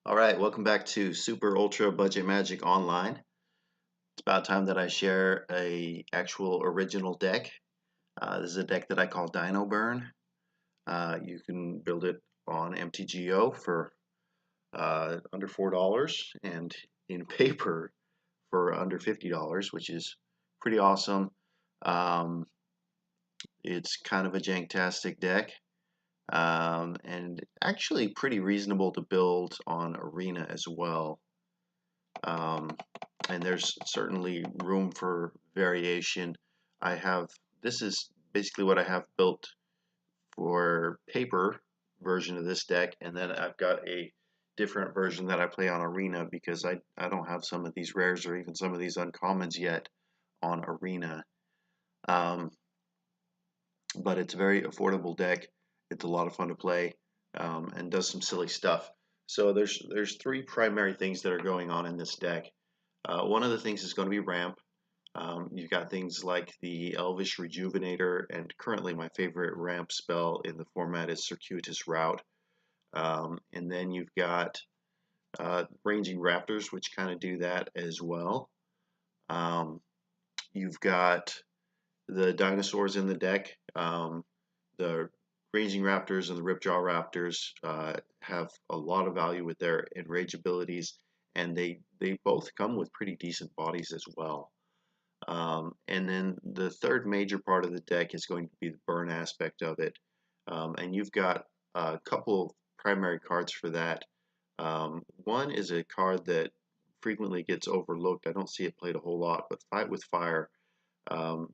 All right, welcome back to Super Ultra Budget Magic Online. It's about time that I share a actual original deck. This is a deck that I call Dino Burn. You can build it on MTGO for under $4 and in paper for under $50, which is pretty awesome. Um, it's kind of a janktastic deck and actually pretty reasonable to build on Arena as well. Um, and there's certainly room for variation. This is basically what I have built for paper version of this deck, and then I've got a different version that I play on Arena because I don't have some of these rares or even some of these uncommons yet on Arena. Um, but it's a very affordable deck. It's a lot of fun to play and does some silly stuff. So there's three primary things that are going on in this deck. One of the things is going to be ramp. You've got things like the Elvish Rejuvenator, and currently my favorite ramp spell in the format is Circuitous Route. And then you've got Ranging Raptors, which kind of do that as well. You've got the dinosaurs in the deck. The Ranging Raptors and the Ripjaw Raptors have a lot of value with their enrage abilities, and they both come with pretty decent bodies as well. And then the third major part of the deck is going to be the burn aspect of it. And you've got a couple of primary cards for that. One is a card that frequently gets overlooked. I don't see it played a whole lot, but Fight with Fire. Um,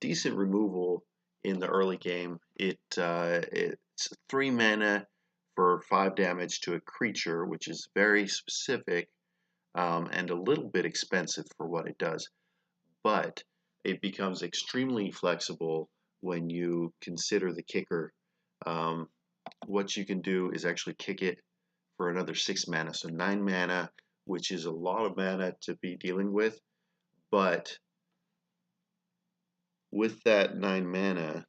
Decent removal in the early game. It's 3 mana for 5 damage to a creature, which is very specific and a little bit expensive for what it does. But it becomes extremely flexible when you consider the kicker. Um, what you can do is actually kick it for another 6 mana, so 9 mana, which is a lot of mana to be dealing with. But with that 9 mana,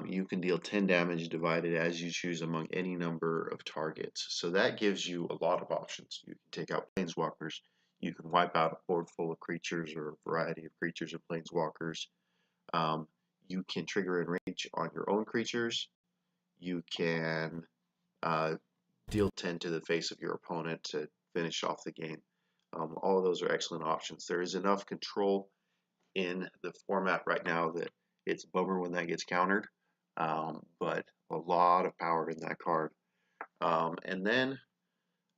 you can deal 10 damage divided as you choose among any number of targets. So that gives you a lot of options. You can take out planeswalkers. You can wipe out a board full of creatures or a variety of creatures and planeswalkers. You can trigger enrage on your own creatures. You can deal 10 to the face of your opponent to finish off the game. All of those are excellent options. There is enough control in the format right now that it's a bummer when that gets countered, but a lot of power in that card. And then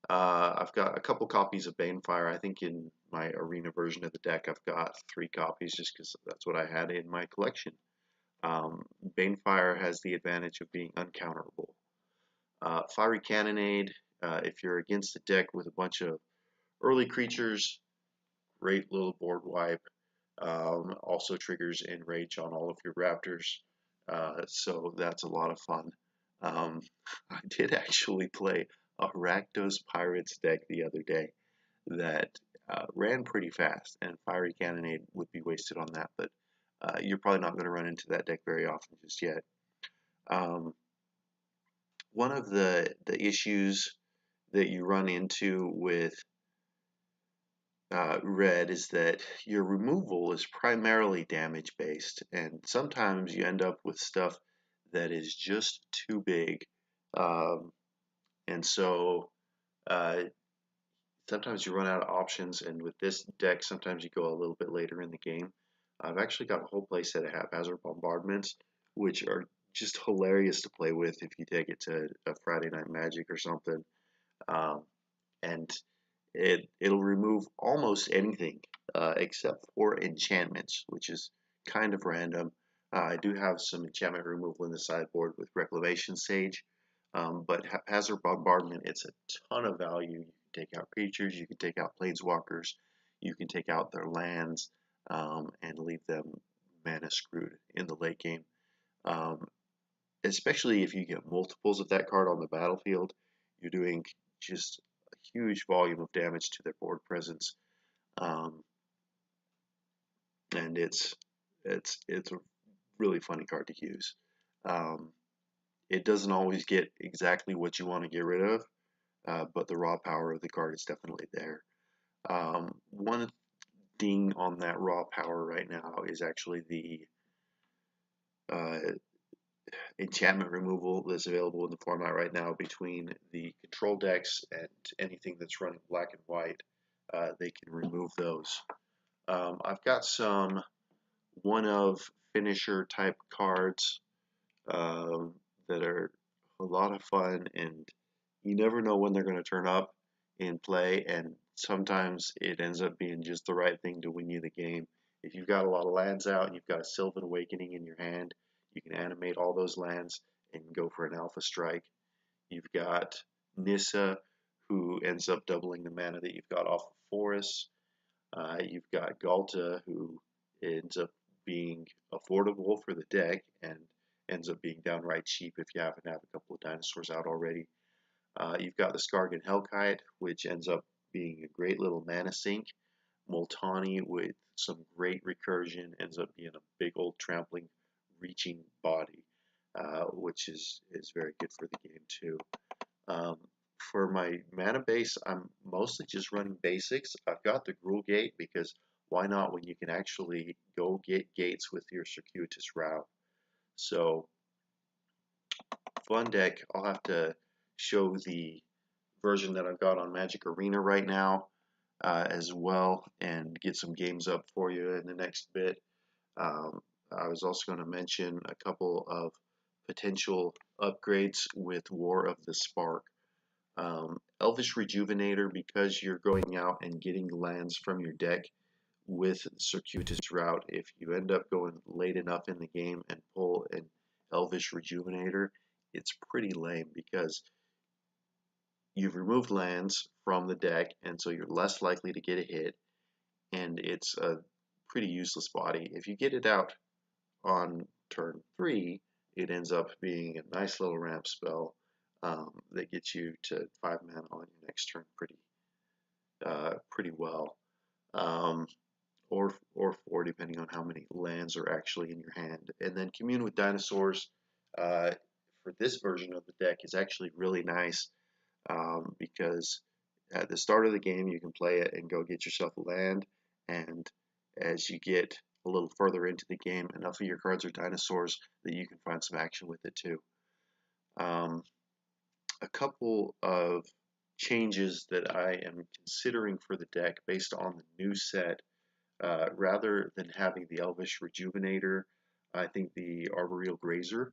I've got a couple copies of Banefire. I think in my Arena version of the deck, I've got 3 copies just because that's what I had in my collection. Banefire has the advantage of being uncounterable. Fiery Cannonade, if you're against a deck with a bunch of early creatures, great little board wipe. Also triggers Enrage on all of your Raptors, so that's a lot of fun. I did actually play a Rakdos Pirates deck the other day that ran pretty fast, and Fiery Cannonade would be wasted on that, but you're probably not going to run into that deck very often just yet. One of the issues that you run into with red is that your removal is primarily damage based, and sometimes you end up with stuff that is just too big. And so sometimes you run out of options, and with this deck, sometimes you go a little bit later in the game. I've actually got a whole playset of haphazard bombardments, which are just hilarious to play with if you take it to a Friday Night Magic or something. And it'll remove almost anything except for enchantments, which is kind of random. I do have some enchantment removal in the sideboard with Reclamation Sage, but Haphazard Bombardment, it's a ton of value. You can take out creatures, you can take out planeswalkers, you can take out their lands, and leave them mana screwed in the late game. Especially if you get multiples of that card on the battlefield, you're doing just a huge volume of damage to their board presence, and it's a really funny card to use. It doesn't always get exactly what you want to get rid of, but the raw power of the card is definitely there. One ding on that raw power right now is actually the uh, enchantment removal that's available in the format right now between the control decks and anything that's running black and white. They can remove those. I've got some one of finisher type cards um, that are a lot of fun, and you never know when they're going to turn up in play, and sometimes it ends up being just the right thing to win you the game. If you've got a lot of lands out and you've got a Sylvan Awakening in your hand, you can animate all those lands and go for an Alpha Strike. You've got Nissa, who ends up doubling the mana that you've got off of forests. You've got Galta, who ends up being affordable for the deck and ends up being downright cheap if you happen to have a couple of dinosaurs out already. You've got the Skargan Hellkite, which ends up being a great little mana sink. Multani with some great recursion ends up being a big old trampling, reaching body, which is very good for the game too. Um, for my mana base, I'm mostly just running basics. I've got the Gruul Gate because why not when you can actually go get gates with your circuitous route. So fun deck. I'll have to show the version that I've got on Magic Arena right now as well and get some games up for you in the next bit. Um, I was also going to mention a couple of potential upgrades with War of the Spark. Elvish Rejuvenator, because you're going out and getting lands from your deck with Circuitous Route, if you end up going late enough in the game and pull an Elvish Rejuvenator, it's pretty lame because you've removed lands from the deck, and so you're less likely to get a hit, and it's a pretty useless body. If you get it out on turn 3, it ends up being a nice little ramp spell that gets you to 5 mana on your next turn pretty well, um, or 4 depending on how many lands are actually in your hand. And then Commune with Dinosaurs uh, for this version of the deck is actually really nice because at the start of the game you can play it and go get yourself a land, and as you get a little further into the game, enough of your cards are dinosaurs that you can find some action with it too. A couple of changes that I am considering for the deck based on the new set. Rather than having the Elvish Rejuvenator, I think the Arboreal Grazer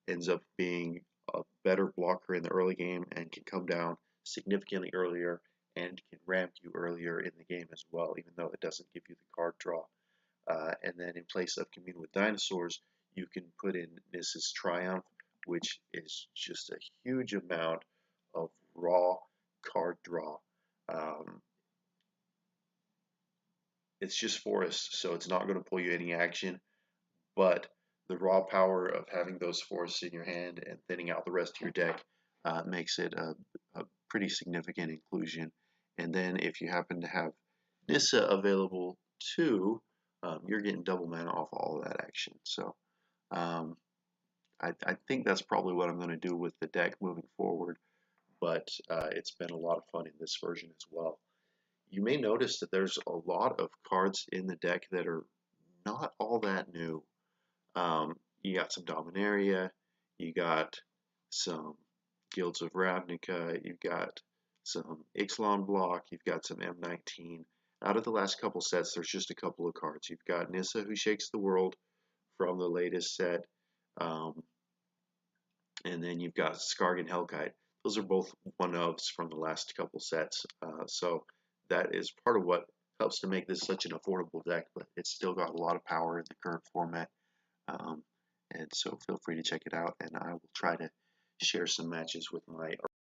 ends up being a better blocker in the early game and can come down significantly earlier and can ramp you earlier in the game as well, even though it doesn't give you the card draw. And then in place of Commune with Dinosaurs, you can put in Nissa's Triumph, which is just a huge amount of raw card draw. Um, it's just forest, so it's not going to pull you any action, but the raw power of having those forests in your hand and thinning out the rest of your deck makes it a pretty significant inclusion. And then if you happen to have Nissa available too, you're getting double mana off all of that action. So um, I think that's probably what I'm going to do with the deck moving forward, but it's been a lot of fun in this version as well. You may notice that there's a lot of cards in the deck that are not all that new. You got some Dominaria, you got some Guilds of Ravnica, you've got some Ixalan block, you've got some M19. Out of the last couple sets, there's just a couple of cards. You've got Nissa, who shakes the world from the latest set, um, and then you've got Skargan Hellkite. Those are both one-ofs from the last couple sets, so that is part of what helps to make this such an affordable deck, but it's still got a lot of power in the current format. And so feel free to check it out, and I will try to share some matches with my